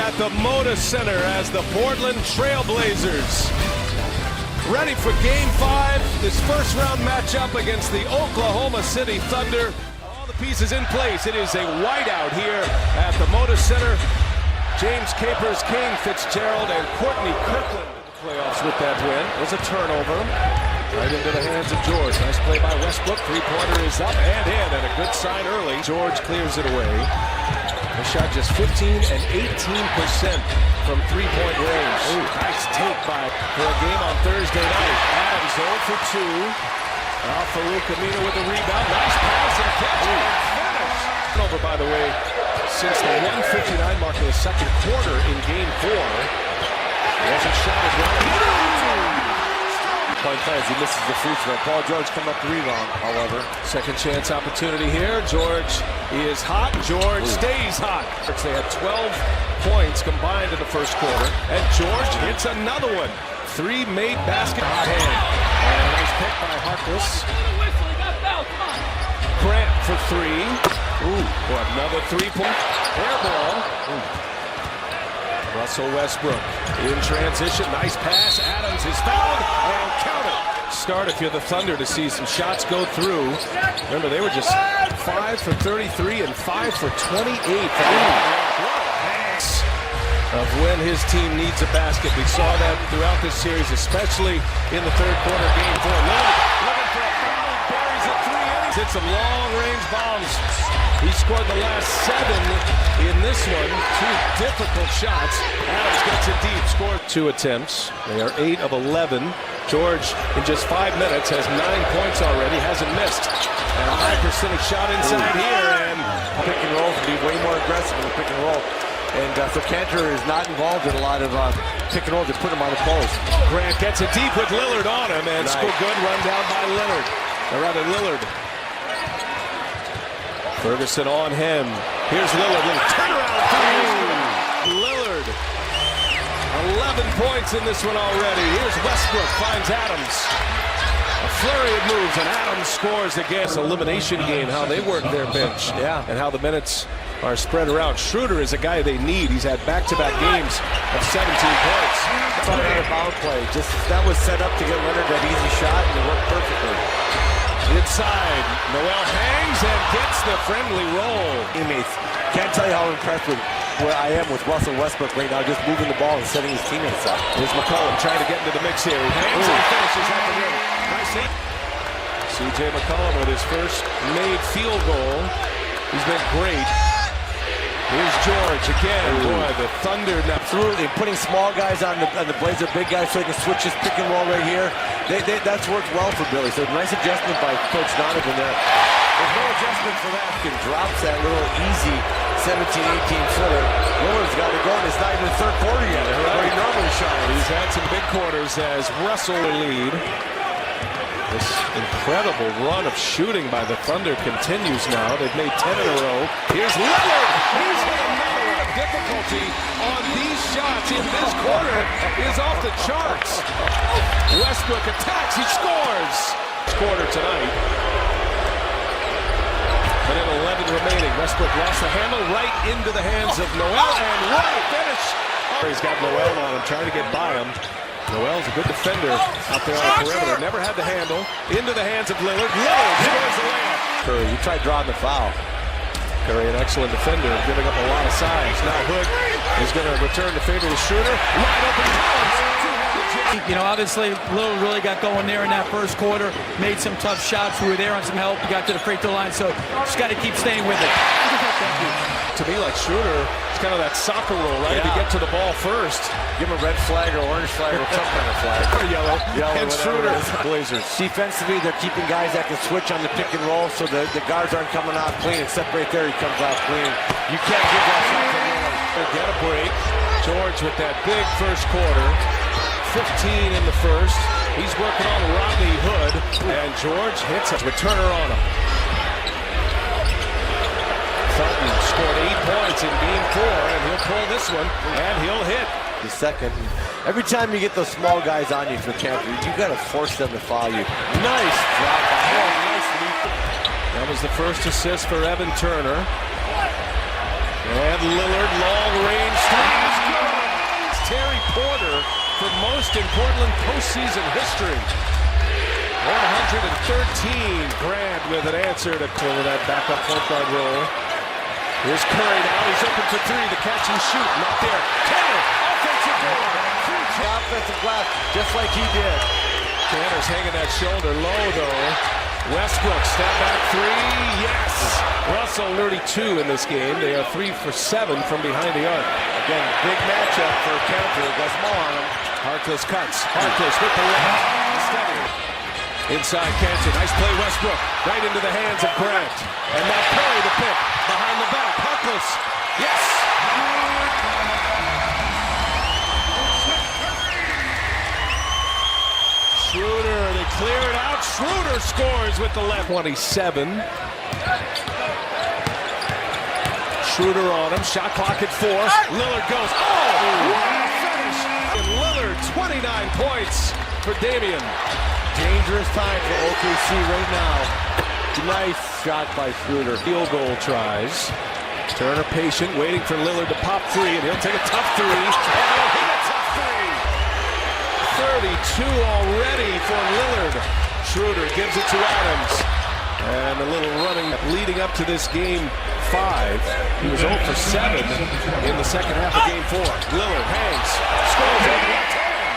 at the Moda Center as the Portland Trail Blazers ready for Game 5, this first-round matchup against the Oklahoma City Thunder. All the pieces in place. It is a whiteout here at the Moda Center. James Capers, King, Fitzgerald, and Courtney Kirkland in the playoffs with that win. It was a turnover right into the hands of George. Nice play by Westbrook. Three-pointer is up and in, and a good sign early. George clears it away. The shot just 15 and 18% from three-point range. Ooh, nice take for a game on Thursday night. Adams 0 for 2. Farouk Amina with the rebound. Nice pass and catch. Finish. Over, by the way, since the 1:59 mark of the second quarter in Game 4. There's a shot as well. He misses the free throw. Paul George come up the rebound, however. Second chance opportunity here. George is hot. George stays hot. They had 12 points combined in the first quarter. And George hits another one. Three made basket. Hot hand. And a nice pick by Harkless. Grant for three. Ooh, another three-point. Air ball. Russell Westbrook in transition. Nice pass. Adams is fouled and counted. Start if you're the Thunder to see some shots go through. Remember, they were just 5 for 33 and 5 for 28. Of when his team needs a basket. We saw that throughout this series, especially in the third quarter, Game 4. Looking for a foul. Buries it 3 innings. Hit some long-range bombs. He scored the last 7 in this one. 2 difficult shots. Adams gets it deep. Scored 2 attempts. They are 8 of 11. George, in just 5 minutes, has 9 points already. Hasn't missed. And a high percentage shot inside here. And pick and roll can be way more aggressive in the pick and roll. And so Cantor is not involved in a lot of pick and roll to put him on the post. Grant gets it deep with Lillard on him. And score good run down by Leonard. Or rather, Lillard. Ferguson on him. Here's Lillard. Little turnaround. Lillard. 11 points in this one already. Here's Westbrook. Finds Adams. A flurry of moves, and Adams scores again. Elimination game, how they work their bench. And how the minutes are spread around. Schroeder is a guy they need. He's had back-to-back games of 17 points. That's on a foul play. Just that was set up to get Leonard that easy shot, and it worked perfectly. Inside, Noel hangs and gets the friendly roll. Teammates, can't tell you how impressed with where I am with Russell Westbrook right now, just moving the ball and setting his teammates up. Here's McCollum trying to get into the mix here. He hangs and finishes at the rim. Nice hit. C.J. McCollum with his first made field goal. He's been great. Here's George again. Boy, the Thunder now absolutely putting small guys on the Blazer, big guys, so they can switch his pick and roll right here. That's worked well for Billy. So nice adjustment by Coach Donovan there. There's no adjustment for that. He drops that little easy 17-18 footer. Lillard's got to go, and it's not even the third quarter yet. Where he normally shot. He's had some big quarters as Russell lead. This incredible run of shooting by the Thunder continues now. They've made 10 in a row. Here's Lillard. He's had another one. Difficulty on these shots in this quarter is off the charts. Westbrook attacks. He scores. Quarter tonight. But in 11 remaining, Westbrook lost the handle right into the hands of Noel. And what a finish. He's got Noel on him, trying to get by him. Noel's a good defender out there on the perimeter. Never had the handle. Into the hands of Lillard. Lillard scores the layup. Curry, you tried drawing the foul. Curry, an excellent defender, giving up a lot of size. Now Hood is going to return the favor to Schroeder. Wide open. You know, obviously, Lillard really got going there in that first quarter. Made some tough shots. We were there on some help. We got to the free throw line, so just got to keep staying with it. To me, like Schroeder, it's kind of that soccer rule, right? If you get to the ball first, give him a red flag or orange flag or some kind of flag. Or yellow. And Schroeder. Blazers. Defensively, they're keeping guys that can switch on the pick and roll, so the guards aren't coming off clean. Except right there, he comes off clean. You can't give that shot to Lillard. Get a break. George with that big first quarter. 15 in the first. He's working on Rodney Hood. And George hits a returner on him. Thornton scored 8 points in Game 4, and he'll pull this one, and he'll hit. The second. Every time you get those small guys on you for Cantor, you got to force them to foul you. Nice drop. Nice leap. That was the first assist for Evan Turner. And Lillard, long range three. postseason history. 113. Grant with an answer to clear that backup point guard role. Here's Curry now. He's open for three. The catch and shoot. Not there. Tanner. Offensive board. Offensive glass, just like he did. Tanner's hanging that shoulder low, though. Westbrook, step back three. Yes. Russell 32 in this game. They are 3 for 7 from behind the arc. Again, big matchup for Counter. Got small on him. Harkless cuts. Harkless with the left. Steady. Inside Cantor. Nice play, Westbrook. Right into the hands of Grant. And now Curry the pick. Behind the back. Harkless. Yes. Schroeder, they clear it out. Schroeder scores with the left. 27. Schroeder on him. Shot clock at 4. Lillard goes. Oh! What a finish! And Lillard, 29 points for Damian. Dangerous time for OKC right now. Nice shot by Schroeder. Field goal tries. Turner patient, waiting for Lillard to pop three, and he'll take a tough three. And he'll hit a tough three. 32 already for Lillard. Schroeder gives it to Adams. And a little running leading up to this game 5. He was 0 for 7 in the second half of game 4. Lillard hangs, scores on the left hand.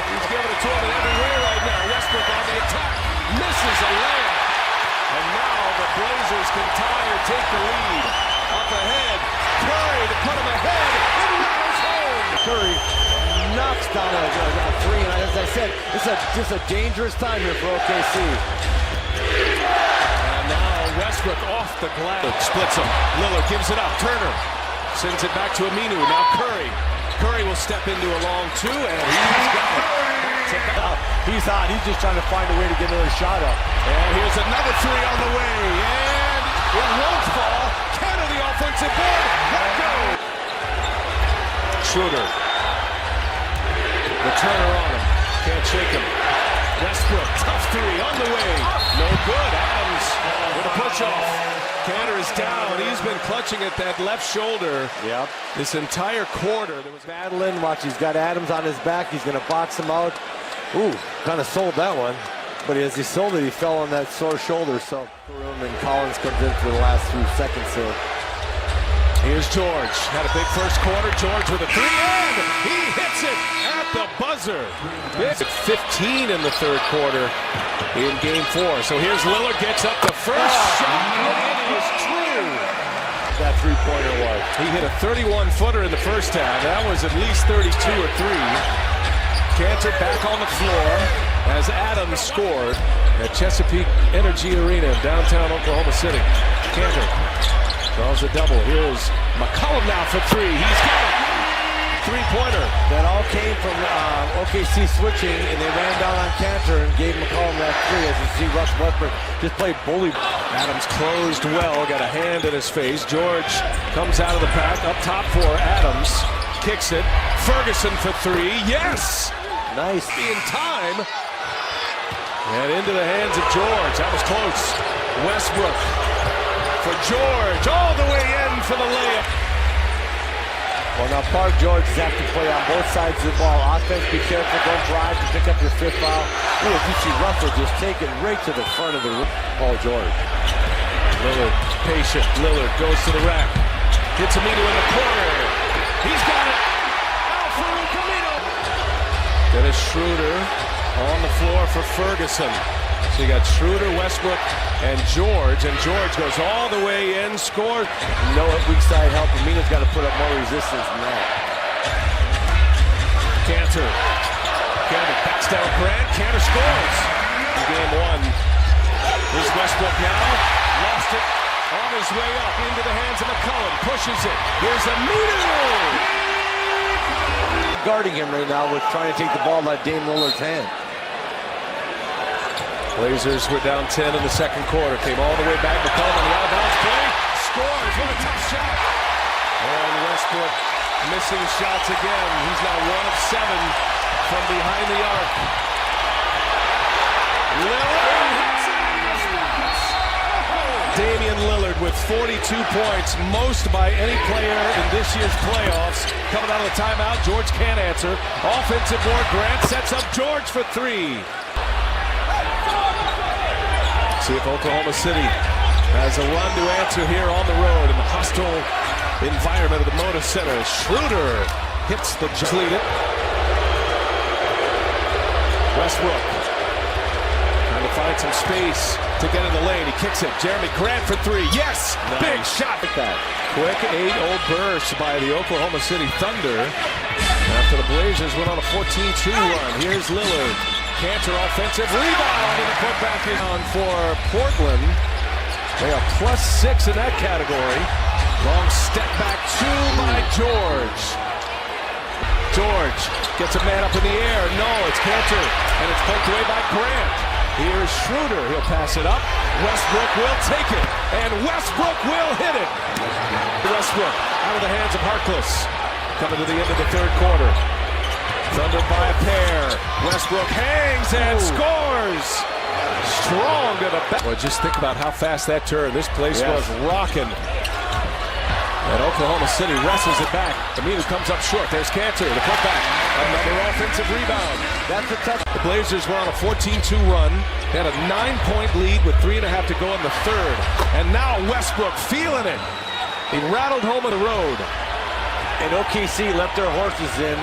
He's giving it to him in every way right now. Westbrook on the attack, misses a layup. And now the Blazers can tie or take the lead. Up ahead, Curry to put him ahead. And Rattles home. Curry knocks down a three, and as I said, it's just a dangerous time here for OKC. And now Westbrook off the glass. Splits him. Lillard gives it up. Turner sends it back to Aminu. Now Curry. Curry will step into a long 2, and he's got it. He's hot. He's just trying to find a way to get another shot up. And here's another 3 on the way. And it won't fall. Canada the offensive board. Let go. Schroeder. The Turner on him. Can't shake him. Westbrook, tough 3 on the way. No good. Adams with a push-off. Cantor is down. He's been clutching at that left shoulder. Yep. This entire quarter. There was battling. Watch, he's got Adams on his back. He's going to box him out. Ooh, kind of sold that one. But as he sold it, he fell on that sore shoulder. So, and Collins comes in for the last few seconds here. Here's George. Had a big first quarter. George with a 3, and he hits it at the buzzer. It's 15 in the third quarter in game 4. So here's Lillard, gets up the first shot, and it is true. That three-pointer was. He hit a 31-footer in the first half. That was at least 32 or 3. Cantor back on the floor as Adams scored at Chesapeake Energy Arena in downtown Oklahoma City. Cantor draws a double. Here's McCollum now for 3. He's got it. Three-pointer. That all came from OKC switching, and they ran down on Cantor and gave McCollum that 3. As you see, Russ Westbrook just played bully. Adams closed well, got a hand in his face. George comes out of the pack, up top for Adams. Kicks it. Ferguson for 3. Yes! Nice. In time. And into the hands of George. That was close. Westbrook for George. All the way in for the layup. Well, now Park George has to play on both sides of the ball. Offense, be careful, don't drive to pick up your 5th foul. Ooh, you see Russell just taking right to the front of the Paul George. Lillard, patient. Lillard goes to the rack. Gets Aminu in the corner. He's got it. Alfredo Camino. Dennis Schroeder on the floor for Ferguson. So you got Schroeder, Westbrook, and George goes all the way in, scores. No weak side help. Amina's got to put up more resistance than that. Cantor backs down Grant. Cantor scores in game 1. Here's Westbrook now. Lost it on his way up into the hands of McCollum. Pushes it. Here's Aminu. Guarding him right now with trying to take the ball out of Dame Lillard's hand. Blazers were down 10 in the second quarter. Came all the way back. McCollum on the out-of-bounds play. Scores. What a tough shot. And Westbrook missing shots again. He's now 1 of 7 from behind the arc. Lillard hits it. Damian Lillard Lillard with 42 points, most by any player in this year's playoffs. Coming out of the timeout, George can't answer. Offensive board, Grant sets up George for three. See if Oklahoma City has a run to answer here on the road in the hostile environment of the Moda Center. Schroeder hits the lead it. Westbrook trying to find some space to get in the lane. He kicks it. Jeremy Grant for three. Yes! Nice. Big shot. Quick 8-0 burst by the Oklahoma City Thunder after the Blazers went on a 14-2 run. Here's Lillard. Cantor offensive rebound, and the putback is on for Portland. They are +6 in that category. Long step back two by George. George gets a man up in the air. No, it's Cantor, and it's poked away by Grant. Here's Schroeder. He'll pass it up. Westbrook will take it, and Westbrook will hit it. Westbrook out of the hands of Harkless. Coming to the end of the third quarter. Thunder by a pair. Westbrook hangs and scores. Strong to the back. Well, just think about how fast that turned. This place was rocking. And Oklahoma City wrestles it back. Aminu comes up short. There's Cantor, the putback. Another offensive rebound. That's the touch. The Blazers were on a 14-2 run. They had a 9-point lead with 3.5 to go in the third. And now Westbrook feeling it. He rattled home on the road. And OKC left their horses in.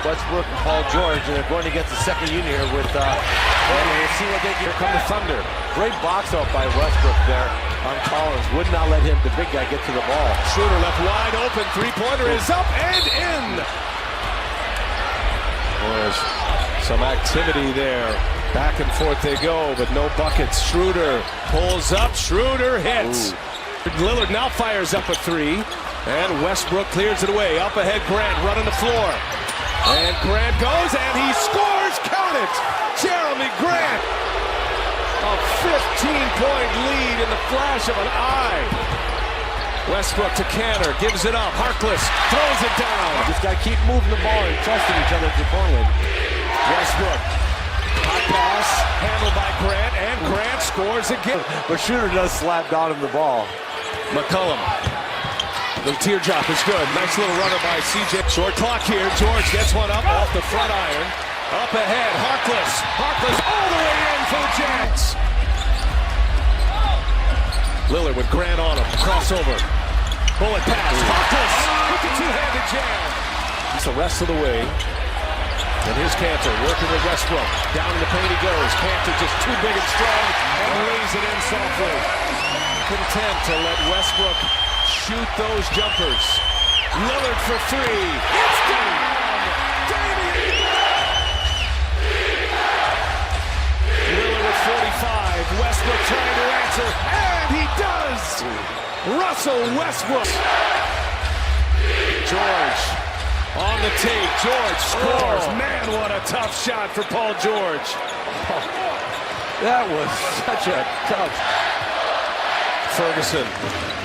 Westbrook and Paul George, and they're going against the second unit here with we'll see what they get. Here come the Thunder. Great box out by Westbrook there on Collins. Would not let him, the big guy, get to the ball. Schroeder left wide open. Three-pointer is up and in. There's some activity there. Back and forth they go, but no buckets. Schroeder pulls up. Schroeder hits. Lillard now fires up a three. And Westbrook clears it away. Up ahead, Grant running the floor. And Grant goes, and he scores! Count it! Jeremy Grant! A 15-point lead in the flash of an eye. Westbrook to Cantor, gives it up. Harkless throws it down. Just got to keep moving the ball and trusting each other to Portland. Westbrook. Hot pass, handled by Grant, and Grant scores again. But Schroeder does slap down him the ball. McCollum. The teardrop is good. Nice little runner by CJ. Short clock here. George gets one up off the front iron. Up ahead. Harkless. Harkless all the way in for the Jazz. Lillard with Grant on him. Crossover. Bullet pass. Harkless with the two-handed jam. He's the rest of the way. And here's Cantor working with Westbrook. Down in the paint he goes. Cantor just too big and strong and lays it in softly. Content to let Westbrook shoot those jumpers. Lillard for three. It's down. Lillard with 45. Westbrook trying to answer, and he does. Russell Westbrook. George on the tape. George scores. Man, what a tough shot for Paul George. That was such a tough. Ferguson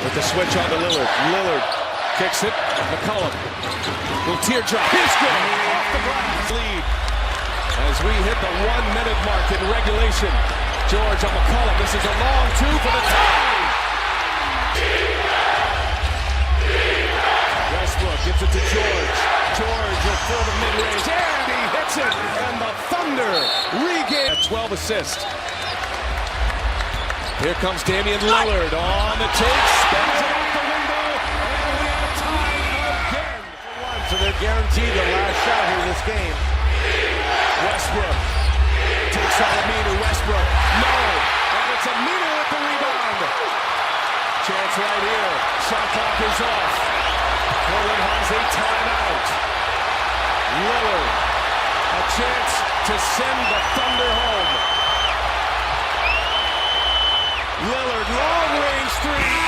with the switch on to Lillard. Lillard kicks it. McCollum. Little teardrop. He's good. Off the glass. Lead as we hit the 1-minute mark in regulation. George on McCollum. This is a long two for the tie. Westbrook gives it to George. George will fill the mid-range. And he hits it. And the Thunder regain 12 assists. Here comes Damian Lillard on the take, spins it out the window, and we have time again. So they're guaranteed the last shot here in this game. Westbrook takes out Aminu. Westbrook, no, and it's Aminu with the rebound. Chance right here. Shot clock is off. Portland has a timeout. Lillard, a chance to send the Thunder home. Lillard, long-range three.